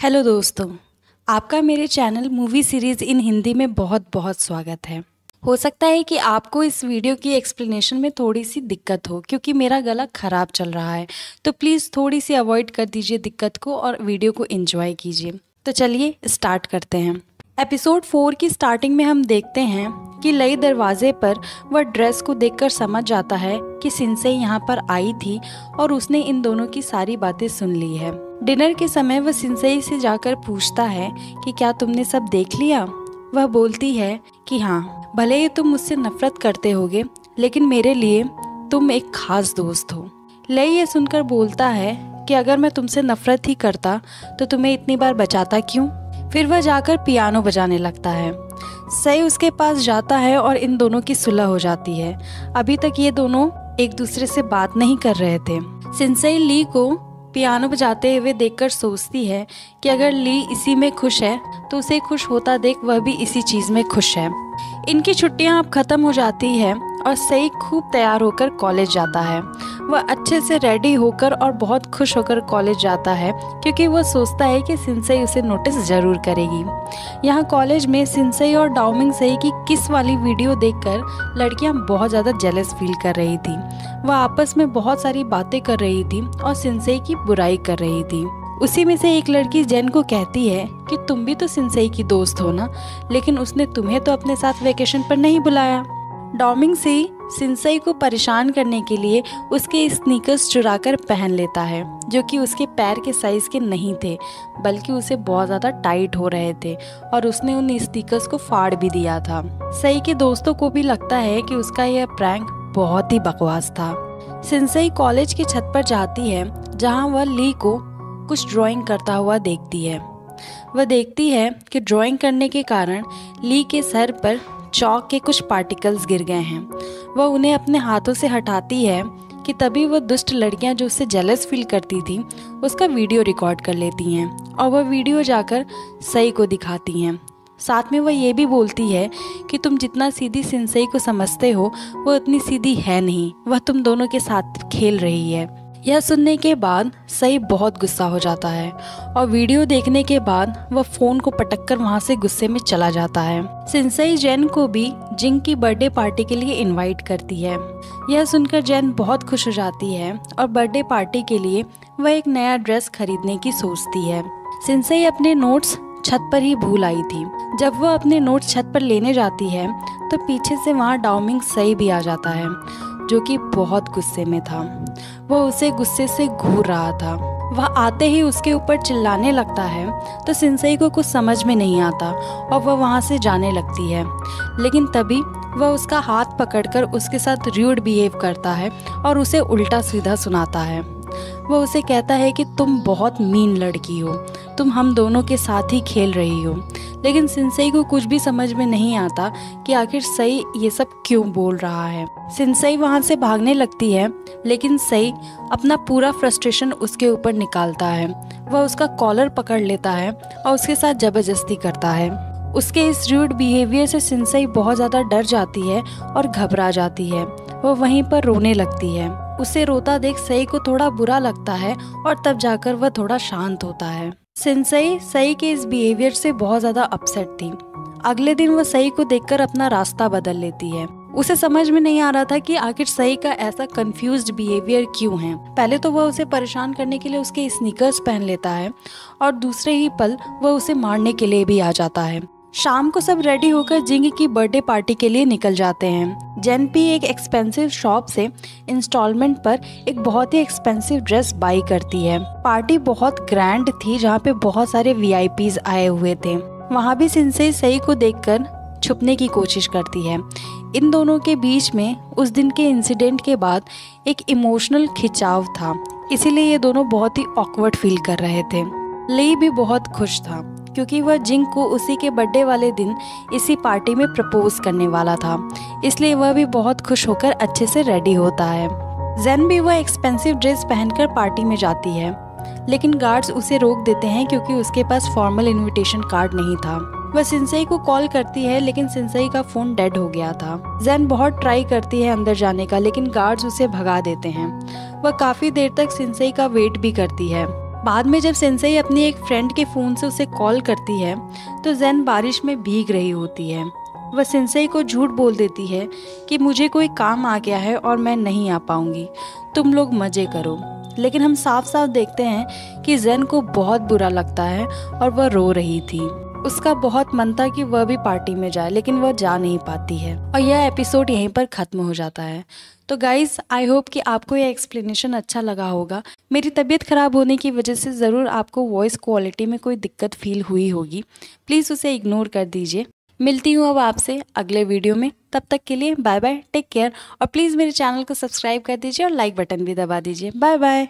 Hello दोस्तों, आपका मेरे चैनल मूवी सीरीज़ इन हिंदी में बहुत बहुत स्वागत है। हो सकता है कि आपको इस वीडियो की एक्सप्लेनेशन में थोड़ी सी दिक्कत हो क्योंकि मेरा गला ख़राब चल रहा है, तो प्लीज़ थोड़ी सी अवॉइड कर दीजिए दिक्कत को और वीडियो को एंजॉय कीजिए। तो चलिए स्टार्ट करते हैं। एपिसोड 4 की स्टार्टिंग में हम देखते हैं कि लई दरवाजे पर वह ड्रेस को देखकर समझ जाता है कि सिनसे यहाँ पर आई थी और उसने इन दोनों की सारी बातें सुन ली है। डिनर के समय वह सिनसेई से जाकर पूछता है कि क्या तुमने सब देख लिया। वह बोलती है कि हाँ, भले ही तुम मुझसे नफरत करते होगे लेकिन मेरे लिए तुम एक खास दोस्त हो। लई ये सुनकर बोलता है कि अगर मैं तुमसे नफरत ही करता तो तुम्हें इतनी बार बचाता क्यों। फिर वह जाकर पियानो बजाने लगता है। सई उसके पास जाता है और इन दोनों की सुलह हो जाती है। अभी तक ये दोनों एक दूसरे से बात नहीं कर रहे थे। सिनसेई ली को पियानो बजाते हुए देखकर सोचती है कि अगर ली इसी में खुश है तो उसे खुश होता देख वह भी इसी चीज़ में खुश है। इनकी छुट्टियां अब ख़त्म हो जाती है और सई खूब तैयार होकर कॉलेज जाता है। वह अच्छे से रेडी होकर और बहुत खुश होकर कॉलेज जाता है क्योंकि वह सोचता है कि सिनसेई उसे नोटिस ज़रूर करेगी। यहाँ कॉलेज में सिनसेई और डाओमिंग सेई की किस वाली वीडियो देखकर लड़कियाँ बहुत ज़्यादा जेलस फील कर रही थी। वह आपस में बहुत सारी बातें कर रही थी और सिनसेई की बुराई कर रही थी। उसी में से एक लड़की जेन को कहती है कि तुम भी तो सिनसेई की दोस्त हो ना, लेकिन उसने तुम्हें तो अपने साथ वेकेशन पर नहीं बुलाया। डाओमिंग सेई सिनसेई को परेशान करने के लिए उसके स्नीकर्स चुराकर पहन लेता है जो कि उसके पैर के साइज के नहीं थे बल्कि उसे बहुत ज़्यादा टाइट हो रहे थे और उसने उन स्नीकर्स को फाड़ भी दिया था। सेई के दोस्तों को भी लगता है कि उसका यह प्रैंक बहुत ही बकवास था। सिनसेई कॉलेज की छत पर जाती है जहाँ वह ली को कुछ ड्राइंग करता हुआ देखती है। वह देखती है कि ड्राइंग करने के कारण ली के सर पर चॉक के कुछ पार्टिकल्स गिर गए हैं। वह उन्हें अपने हाथों से हटाती है कि तभी वह दुष्ट लड़कियां जो उससे जेलस फील करती थी उसका वीडियो रिकॉर्ड कर लेती हैं और वह वीडियो जाकर सई को दिखाती हैं। साथ में वह ये भी बोलती है कि तुम जितना सीधी सिनसेई को समझते हो वो उतनी सीधी है नहीं, वह तुम दोनों के साथ खेल रही है। यह सुनने के बाद सई बहुत गुस्सा हो जाता है और वीडियो देखने के बाद वह फ़ोन को पटककर वहां से गुस्से में चला जाता है। सिनसेई जेन को भी जिंग की बर्थडे पार्टी के लिए इनवाइट करती है। यह सुनकर जेन बहुत खुश हो जाती है और बर्थडे पार्टी के लिए वह एक नया ड्रेस खरीदने की सोचती है। सिनसेई अपने नोट्स छत पर ही भूल आई थी। जब वह अपने नोट्स छत पर लेने जाती है तो पीछे से वहाँ डाओमिंग सेई भी आ जाता है जो कि बहुत गुस्से में था। वह उसे गुस्से से घूर रहा था। वह आते ही उसके ऊपर चिल्लाने लगता है तो सिनसेई को कुछ समझ में नहीं आता और वह वहाँ से जाने लगती है, लेकिन तभी वह उसका हाथ पकड़कर उसके साथ र्यूड बिहेव करता है और उसे उल्टा सीधा सुनाता है। वह उसे कहता है कि तुम बहुत मीन लड़की हो, तुम हम दोनों के साथ ही खेल रही हो। लेकिन सिनसेई को कुछ भी समझ में नहीं आता कि आखिर सई ये सब क्यों बोल रहा है। सिनसेई वहाँ से भागने लगती है लेकिन सई अपना पूरा फ्रस्ट्रेशन उसके ऊपर निकालता है। वह उसका कॉलर पकड़ लेता है और उसके साथ जबरदस्ती करता है। उसके इस रूड बिहेवियर से सिनसेई बहुत ज़्यादा डर जाती है और घबरा जाती है। वह वहीं पर रोने लगती है। उसे रोता देख सई को थोड़ा बुरा लगता है और तब जाकर वह थोड़ा शांत होता है। सिनसेई सई के इस बिहेवियर से बहुत ज़्यादा अपसेट थी। अगले दिन वह सई को देखकर अपना रास्ता बदल लेती है। उसे समझ में नहीं आ रहा था कि आखिर सई का ऐसा कंफ्यूज्ड बिहेवियर क्यों है। पहले तो वह उसे परेशान करने के लिए उसके स्नीकर्स पहन लेता है और दूसरे ही पल वह उसे मारने के लिए भी आ जाता है। शाम को सब रेडी होकर जिंग की बर्थडे पार्टी के लिए निकल जाते हैं। जेनपी एक एक्सपेंसिव शॉप से इंस्टॉलमेंट पर एक बहुत ही एक्सपेंसिव ड्रेस बाई करती है। पार्टी बहुत ग्रैंड थी जहाँ पे बहुत सारे वीआईपीज आए हुए थे। वहाँ भी सिनसेई सई को देखकर छुपने की कोशिश करती है। इन दोनों के बीच में उस दिन के इंसिडेंट के बाद एक इमोशनल खिंचाव था, इसीलिए ये दोनों बहुत ही ऑकवर्ड फील कर रहे थे। ली भी बहुत खुश था क्योंकि वह जिंग को उसी के बर्थडे वाले दिन इसी पार्टी में प्रपोज करने वाला था, इसलिए वह भी बहुत खुश होकर अच्छे से रेडी होता है। जेन भी वह एक्सपेंसिव ड्रेस पहनकर पार्टी में जाती है लेकिन गार्ड्स उसे रोक देते हैं क्योंकि उसके पास फॉर्मल इनविटेशन कार्ड नहीं था। वह सिनसेई को कॉल करती है लेकिन सिनसेई का फोन डेड हो गया था। जेन बहुत ट्राई करती है अंदर जाने का लेकिन गार्ड्स उसे भगा देते हैं। वह काफी देर तक सिनसेई का वेट भी करती है। बाद में जब सेंसेई अपनी एक फ्रेंड के फ़ोन से उसे कॉल करती है तो जेन बारिश में भीग रही होती है। वह सेंसेई को झूठ बोल देती है कि मुझे कोई काम आ गया है और मैं नहीं आ पाऊंगी, तुम लोग मज़े करो। लेकिन हम साफ साफ देखते हैं कि जेन को बहुत बुरा लगता है और वह रो रही थी। उसका बहुत मन था कि वह भी पार्टी में जाए, लेकिन वह जा नहीं पाती है और यह एपिसोड यहीं पर ख़त्म हो जाता है। तो गाइस, आई होप कि आपको यह एक्सप्लेनेशन अच्छा लगा होगा। मेरी तबीयत ख़राब होने की वजह से ज़रूर आपको वॉइस क्वालिटी में कोई दिक्कत फील हुई होगी, प्लीज़ उसे इग्नोर कर दीजिए। मिलती हूँ अब आपसे अगले वीडियो में, तब तक के लिए बाय बाय, टेक केयर और प्लीज़ मेरे चैनल को सब्सक्राइब कर दीजिए और लाइक बटन भी दबा दीजिए। Bye bye.